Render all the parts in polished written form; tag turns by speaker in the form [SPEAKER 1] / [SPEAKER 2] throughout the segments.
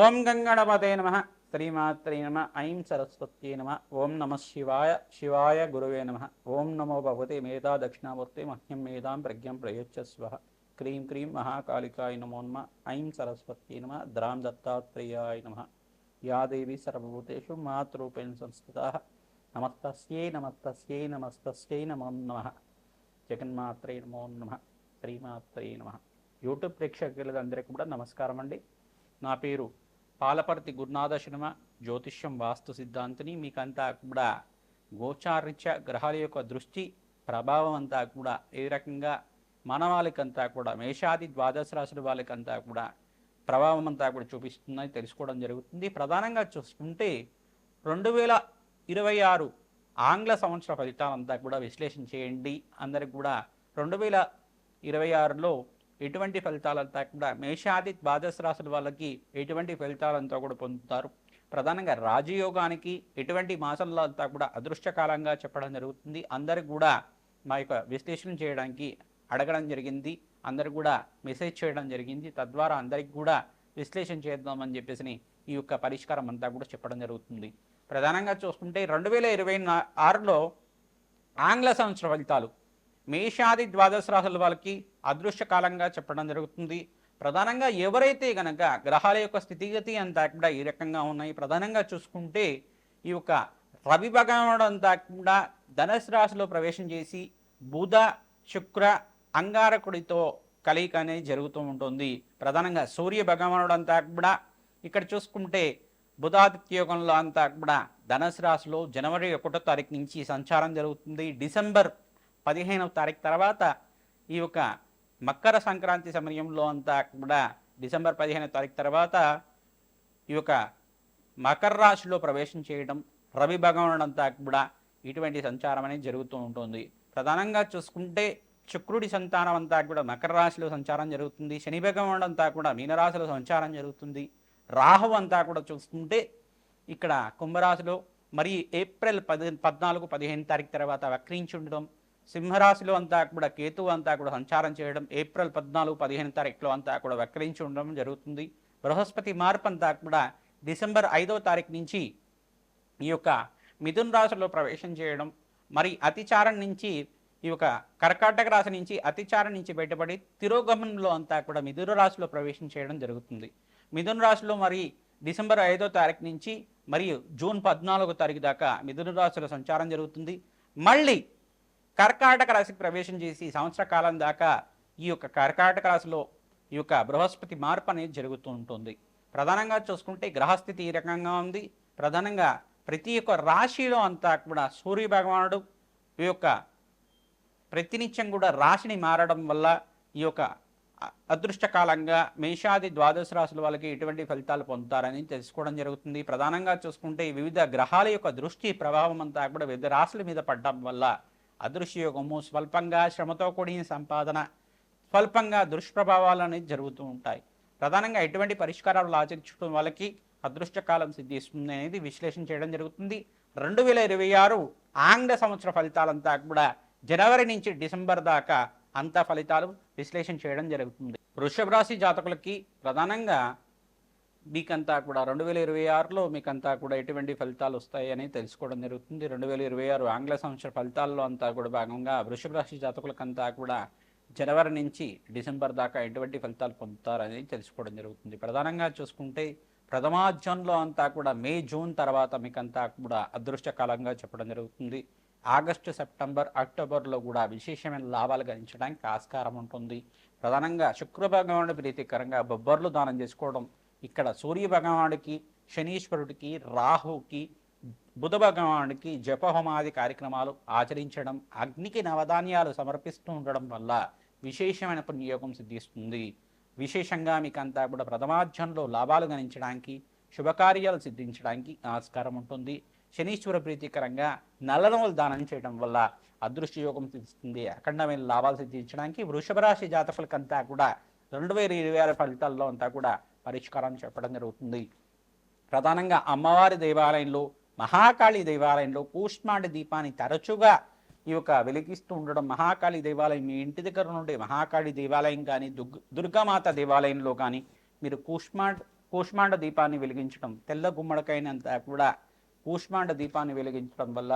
[SPEAKER 1] ఓం గంగణపతే నమ. శ్రీమాత్రే నమ. ఐం సరస్వత్యే నమ. ఓం నమ శివాయ. శివాయ గురువే నమ. ఓం నమో భగవతే మేధా దక్షిణామూర్తి మహ్యం మేధాం ప్రజ్ఞం ప్రయచ్చస్వ. క్రీం క్రీం మహాకాళికాయ నమో నమ. ఐం సరస్వత్యే నమ. ద్రాం దత్తాత్రేయాయ నమ. యా దేవి సర్వభూతేషు మాతృరూపేణ సంస్థితా. నమస్తస్యై నమస్తస్యై నమస్తస్యై నమో నమః. జగన్మాత్రే నమో నమః. శ్రీమాత్రే నమః. యూట్యూబ్ ప్రేక్షకులందరికీ కూడా నమస్కారం అండి. నా పేరు పాలపర్తి గురునాథ శర్మ, జ్యోతిష్యం వాస్తు సిద్ధాంతిని. మీకంతా కూడా గోచారిత్య గ్రహాల యొక్క దృష్టి ప్రభావం అంతా కూడా ఏ రకంగా మన వాళ్ళకంతా కూడా మేషాది ద్వాదశ రాశుల వాళ్ళకంతా కూడా ప్రభావం అంతా కూడా చూపిస్తుందని తెలుసుకోవడం జరుగుతుంది. ప్రధానంగా చూసుకుంటే 2026 ఆంగ్ల సంవత్సర ఫలితాలంతా కూడా విశ్లేషణ చేయండి. అందరికి కూడా 2026లో ఎటువంటి ఫలితాలంతా కూడా మేషాది ద్వాదశ రాశుల వాళ్ళకి ఎటువంటి ఫలితాలంతా కూడా పొందుతారు. ప్రధానంగా రాజయోగానికి ఎటువంటి మాసంలో అంతా కూడా అదృష్టకాలంగా చెప్పడం జరుగుతుంది. అందరికి కూడా మా యొక్క విశ్లేషణ చేయడానికి అడగడం జరిగింది, అందరు కూడా మెసేజ్ చేయడం జరిగింది. తద్వారా అందరికి కూడా విశ్లేషణ చేద్దామని చెప్పేసి ఈ యొక్క పరిష్కారం అంతా కూడా చెప్పడం జరుగుతుంది. ప్రధానంగా చూసుకుంటే 2026లో ఆంగ్ల సంవత్సర ఫలితాలు మేషాది ద్వాదశ రాశుల వాళ్ళకి అదృష్టకాలంగా చెప్పడం జరుగుతుంది. ప్రధానంగా ఎవరైతే గనక గ్రహాల యొక్క స్థితిగతి అంతా కూడా ఈ రకంగా ఉన్నాయి. ప్రధానంగా చూసుకుంటే ఈ యొక్క రవి భగవానుడు అంతా కూడా ధనుసు రాశిలో ప్రవేశం చేసి బుధ శుక్ర అంగారకుడితో కలయిక అనేది జరుగుతూ ఉంటుంది. ప్రధానంగా సూర్య భగవానుడు అంతా కూడా ఇక్కడ చూసుకుంటే బుధాదిత్య యోగంలో అంతా కూడా ధనుసు రాశిలో జనవరి 1వ తారీఖు నుంచి సంచారం జరుగుతుంది. డిసెంబర్ 15వ తారీఖు తర్వాత ఈ యొక్క మకర సంక్రాంతి సమయంలో అంతా కూడా డిసెంబర్ 15వ తారీఖు తర్వాత ఈ యొక్క మకర రాశిలో ప్రవేశం చేయడం, రవి భగవానుడు అంతా కూడా ఇటువంటి సంచారం అనేది జరుగుతూ ఉంటుంది. ప్రధానంగా చూసుకుంటే శుక్రుడి సంతానం అంతా కూడా మకర రాశిలో సంచారం జరుగుతుంది. శని భగవానుడు అంతా కూడా మీనరాశిలో సంచారం జరుగుతుంది. రాహు అంతా కూడా చూసుకుంటే ఇక్కడ కుంభరాశిలో మరి ఏప్రిల్ 14-15 తారీఖు తర్వాత వక్రించి ఉండడం, సింహరాశిలో అంతా కూడా కేతువు అంతా కూడా సంచారం చేయడం, ఏప్రిల్ 14-15 తారీఖులో అంతా కూడా వక్రించి ఉండడం జరుగుతుంది. బృహస్పతి మార్పు అంతా కూడా డిసెంబర్ 5వ తారీఖు నుంచి ఈ యొక్క మిథున రాశిలో ప్రవేశం చేయడం, మరి అతిచారం నుంచి ఈ యొక్క కర్కాటక రాశి నుంచి అతిచారం నుంచి బయటపడి తిరోగమనంలో అంతా కూడా మిథున రాశిలో ప్రవేశం చేయడం జరుగుతుంది. మిథున రాశిలో మరి డిసెంబర్ 5వ తారీఖు నుంచి మరియు జూన్ 14వ తారీఖు దాకా మిథున రాశిలో సంచారం జరుగుతుంది. మళ్ళీ కర్కాటక రాశికి ప్రవేశం చేసి సంవత్సర కాలం దాకా ఈ యొక్క కర్కాటక రాశిలో ఈ యొక్క బృహస్పతి మార్పు అనేది జరుగుతూ ఉంటుంది. ప్రధానంగా చూసుకుంటే గ్రహస్థితి ఈ రకంగా ఉంది. ప్రధానంగా ప్రతి ఒక్క రాశిలో అంతా కూడా సూర్య భగవానుడు ఈ యొక్క ప్రతినిత్యం కూడా రాశిని మారడం వల్ల ఈ యొక్క అదృష్టకాలంగా మేషాది ద్వాదశ రాశుల వాళ్ళకి ఎటువంటి ఫలితాలు పొందుతారని తెలుసుకోవడం జరుగుతుంది. ప్రధానంగా చూసుకుంటే వివిధ గ్రహాల యొక్క దృష్టి ప్రభావం అంతా కూడా వివిధ రాశుల మీద పడడం వల్ల అదృశ్యయోగము, స్వల్పంగా శ్రమతో కూడిన సంపాదన, స్వల్పంగా దుష్ప్రభావాలు అనేది జరుగుతూ ఉంటాయి. ప్రధానంగా ఎటువంటి పరిష్కారాలు ఆచరించడం వాళ్ళకి అదృష్టకాలం సిద్ధిస్తుంది అనేది విశ్లేషణ చేయడం జరుగుతుంది. 2026 ఆంగ్ల సంవత్సర ఫలితాలంతా కూడా జనవరి నుంచి డిసెంబర్ దాకా అంత ఫలితాలు విశ్లేషణ చేయడం జరుగుతుంది. వృషభ రాశి జాతకులకి ప్రధానంగా మీకంతా కూడా 2026లో మీకంతా కూడా ఎటువంటి ఫలితాలు వస్తాయని తెలుసుకోవడం జరుగుతుంది. 2026 ఆంగ్ల సంవత్సర ఫలితాల్లో అంతా కూడా భాగంగా వృషభ రాశి జాతకులకంతా కూడా జనవరి నుంచి డిసెంబర్ దాకా ఎటువంటి ఫలితాలు పొందుతారని తెలుసుకోవడం జరుగుతుంది. ప్రధానంగా చూసుకుంటే ప్రథమాధ్యంలో అంతా కూడా మే జూన్ తర్వాత మీకంతా కూడా అదృష్టకాలంగా చెప్పడం జరుగుతుంది. ఆగస్టు సెప్టెంబర్ అక్టోబర్లో కూడా విశేషమైన లాభాలు గణించడానికి ఆస్కారం ఉంటుంది. ప్రధానంగా శుక్ర భగవానుడి ప్రీతికరంగా బొబ్బర్లు దానం చేసుకోవడం, ఇక్కడ సూర్య భగవానుడికి, శనీశ్వరుడికి, రాహుకి, బుధ భగవానుడికి జపహోమాది కార్యక్రమాలు ఆచరించడం, అగ్నికి నవధాన్యాలు సమర్పిస్తూ ఉండడం వల్ల విశేషమైన పుణ్యయోగం సిద్ధిస్తుంది. విశేషంగా మీకంతా కూడా ప్రథమాధ్యంలో లాభాలు గణించడానికి, శుభకార్యాలు సిద్ధించడానికి ఆస్కారం ఉంటుంది. శనీశ్వర ప్రీతికరంగా నల్ల నువ్వులు దానం చేయడం వల్ల అదృష్టయోగం సిద్ధిస్తుంది. అఖండమైన లాభాలు సిద్ధించడానికి వృషభ రాశి జాతకులకంతా కూడా 2026 ఫలితాల్లో అంతా కూడా పరిష్కారం చెప్పడం జరుగుతుంది. ప్రధానంగా అమ్మవారి దేవాలయంలో, మహాకాళి దేవాలయంలో కూష్మాండ దీపాన్ని తరచుగా ఈ యొక్క వెలిగిస్తూ ఉండడం, మహాకాళి దేవాలయం మీ ఇంటి దగ్గర నుండి మహాకాళి దేవాలయం కానీ దుర్గామాత దేవాలయంలో కానీ మీరు కూష్మాండ దీపాన్ని వెలిగించడం, తెల్ల గుమ్మడికైనంతా కూడా కూష్మాండ దీపాన్ని వెలిగించడం వల్ల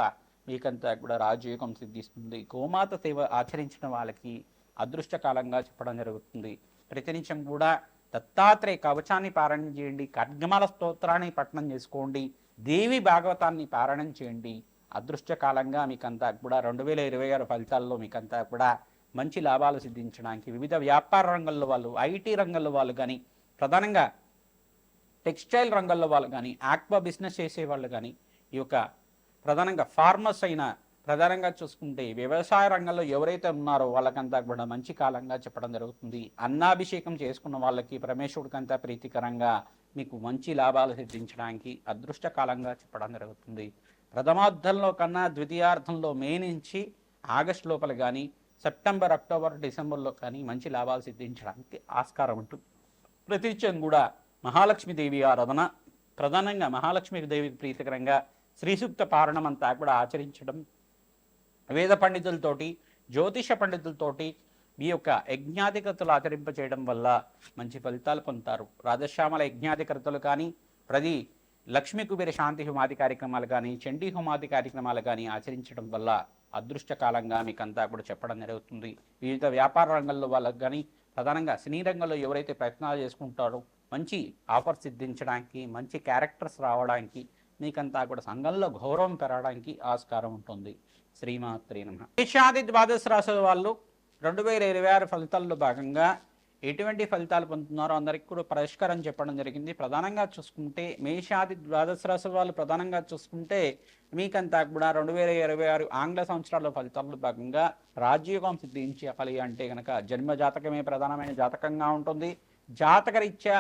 [SPEAKER 1] మీకంతా కూడా రాజయోగం సిద్ధిస్తుంది. గోమాత సేవ ఆచరించిన వాళ్ళకి అదృష్టకాలంగా చెప్పడం జరుగుతుంది. ప్రతినిత్యం కూడా దత్తాత్రేయ కవచాన్ని పారాయణం చేయండి, ఖడ్గమాల స్తోత్రాన్ని పఠనం చేసుకోండి, దేవి భాగవతాన్ని పారాయణం చేయండి. అదృష్టకాలంగా మీకంతా కూడా 2026 ఫలితాల్లో మీకంతా కూడా మంచి లాభాలు సిద్ధించడానికి వివిధ వ్యాపార రంగంలో వాళ్ళు, ఐటీ రంగంలో వాళ్ళు కానీ, ప్రధానంగా టెక్స్టైల్ రంగంలో వాళ్ళు కానీ, ఆక్వా బిజినెస్ చేసేవాళ్ళు కానీ, ఈ యొక్క ప్రధానంగా ఫార్మర్స్ అయిన ప్రధానంగా చూసుకుంటే వ్యవసాయ రంగంలో ఎవరైతే ఉన్నారో వాళ్ళకంతా కూడా మంచి కాలంగా చెప్పడం జరుగుతుంది. అన్నాభిషేకం చేసుకున్న వాళ్ళకి పరమేశ్వరుడికంతా ప్రీతికరంగా మీకు మంచి లాభాలు సిద్ధించడానికి అదృష్ట కాలంగా చెప్పడం జరుగుతుంది. ప్రథమార్థంలో కన్నా ద్వితీయార్థంలో మే నుంచి ఆగస్టు లోపల కానీ, సెప్టెంబర్, అక్టోబర్, డిసెంబర్లో కానీ మంచి లాభాలు సిద్ధించడానికి ఆస్కారం ఉంటుంది. ప్రతినిత్యం కూడా మహాలక్ష్మీదేవి ఆరాధన, ప్రధానంగా మహాలక్ష్మీదేవికి ప్రీతికరంగా శ్రీ సూక్త పారాయణం అంతా కూడా ఆచరించడం, వేద పండితులతోటి, జ్యోతిష పండితులతోటి మీ యొక్క యజ్ఞాధికృతులు ఆచరింపచేయడం వల్ల మంచి ఫలితాలు పొందుతారు. రాజశ్యామల యజ్ఞాధికృతులు కానీ, ప్రతి లక్ష్మీ కుబేర శాంతి హోమాది కార్యక్రమాలు కానీ, చండీ హోమాది కార్యక్రమాలు కానీ ఆచరించడం వల్ల అదృష్టకాలంగా మీకంతా కూడా చెప్పడం జరుగుతుంది. వివిధ వ్యాపార రంగంలో వాళ్ళకి కానీ, ప్రధానంగా సినీ రంగంలో ఎవరైతే ప్రయత్నాలు చేసుకుంటారో మంచి ఆఫర్ సిద్ధించడానికి, మంచి క్యారెక్టర్స్ రావడానికి, మీకంతా కూడా సంఘంలో గౌరవం పెరగడానికి ఆస్కారం ఉంటుంది. శ్రీమాత్రే నమః. మేషాది ద్వాదశ రాశుల వాళ్ళు 2026 ఫలితాల్లో భాగంగా ఎటువంటి ఫలితాలు పొందుతున్నారో అందరికీ కూడా పరిష్కారం చెప్పడం జరిగింది. ప్రధానంగా చూసుకుంటే మేషాది ద్వాదశ రాశుల వాళ్ళు ప్రధానంగా చూసుకుంటే మీకంతా కూడా 2026 ఆంగ్ల సంవత్సరాల ఫలితాల్లో భాగంగా రాజయోగం సిద్ధించాలి అంటే కనుక జన్మ జాతకమే ప్రధానమైన జాతకంగా ఉంటుంది. జాతకరీత్యా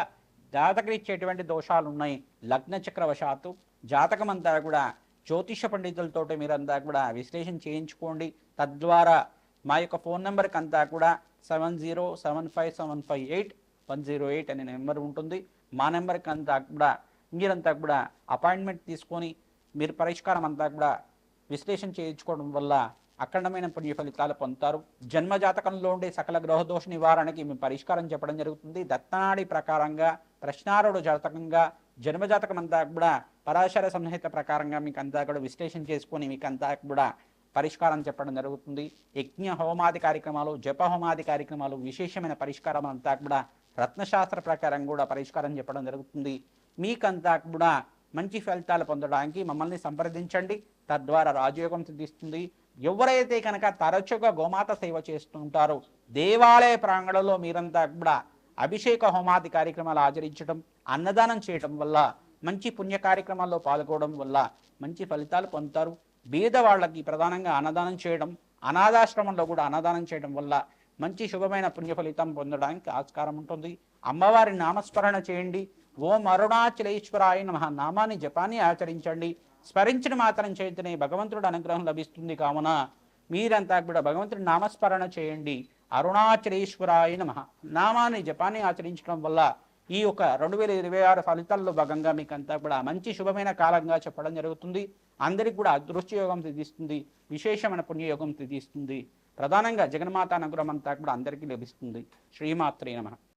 [SPEAKER 1] ఎటువంటి దోషాలు ఉన్నాయి, లగ్న చక్రవశాత్తు జాతకం అంతా కూడా జ్యోతిష పండితులతో మీరంతా కూడా విశ్లేషణ చేయించుకోండి. తద్వారా మా యొక్క ఫోన్ నెంబర్కి అంతా కూడా 7075758108 అనే నెంబర్ ఉంటుంది. మా నెంబర్కి అంతా కూడా మీరంతా కూడా అపాయింట్మెంట్ తీసుకొని మీరు పరిష్కారం అంతా కూడా విశ్లేషణ చేయించుకోవడం వల్ల అఖండమైన పుణ్య ఫలితాలు పొందుతారు. జన్మ జాతకంలో ఉండే సకల గ్రహదోష నివారణకి మేము పరిష్కారం చెప్పడం జరుగుతుంది. దత్తనాడి ప్రకారంగా, ప్రశ్నారుడు జాతకంగా, జన్మజాతకం అంతా కూడా పరాశర సంహిత ప్రకారంగా మీకు అంతా కూడా విశ్లేషణ చేసుకొని మీకు అంతా కూడా పరిష్కారం చెప్పడం జరుగుతుంది. యజ్ఞ హోమాది కార్యక్రమాలు, జప హోమాది కార్యక్రమాలు, విశేషమైన పరిష్కారం అంతా కూడా రత్నశాస్త్ర ప్రకారం కూడా పరిష్కారం చెప్పడం జరుగుతుంది. మీకంతా కూడా మంచి ఫలితాలు పొందడానికి మమ్మల్ని సంప్రదించండి. తద్వారా రాజయోగం సిద్ధిస్తుంది. ఎవరైతే కనుక తరచుగా గోమాత సేవ చేస్తుంటారో దేవాలయ ప్రాంగణంలో మీరంతా కూడా అభిషేక హోమాది కార్యక్రమాలు ఆచరించడం, అన్నదానం చేయడం వల్ల, మంచి పుణ్య కార్యక్రమాల్లో పాల్గొనడం వల్ల మంచి ఫలితాలు పొందుతారు. బీద వాళ్ళకి ప్రధానంగా అన్నదానం చేయడం, అనాథాశ్రమంలో కూడా అన్నదానం చేయడం వల్ల మంచి శుభమైన పుణ్య ఫలితం పొందడానికి ఆస్కారం ఉంటుంది. అమ్మవారి నామస్మరణ చేయండి. ఓం అరుణాచలేశ్వరాయ నమః నామాన్ని జపాన్ని ఆచరించండి. స్మరించిన మాత్రం చేతనే భగవంతుడు అనుగ్రహం లభిస్తుంది. కావున మీరంతా కూడా భగవంతుడి నామస్మరణ చేయండి. అరుణాచలేశ్వరాయ నమః నామాన్ని జపాన్ని ఆచరించడం వల్ల ఈ యొక్క 2026 ఫలితాల్లో భాగంగా మీకంతా కూడా మంచి శుభమైన కాలంగా చెప్పడం జరుగుతుంది. అందరికి కూడా అదృష్టయోగం సిద్ధిస్తుంది. విశేషమైన పుణ్యయోగం సిద్ధిస్తుంది. ప్రధానంగా జగన్మాత అనుగ్రహం అంతా కూడా అందరికీ లభిస్తుంది. శ్రీమాత్రే నమః.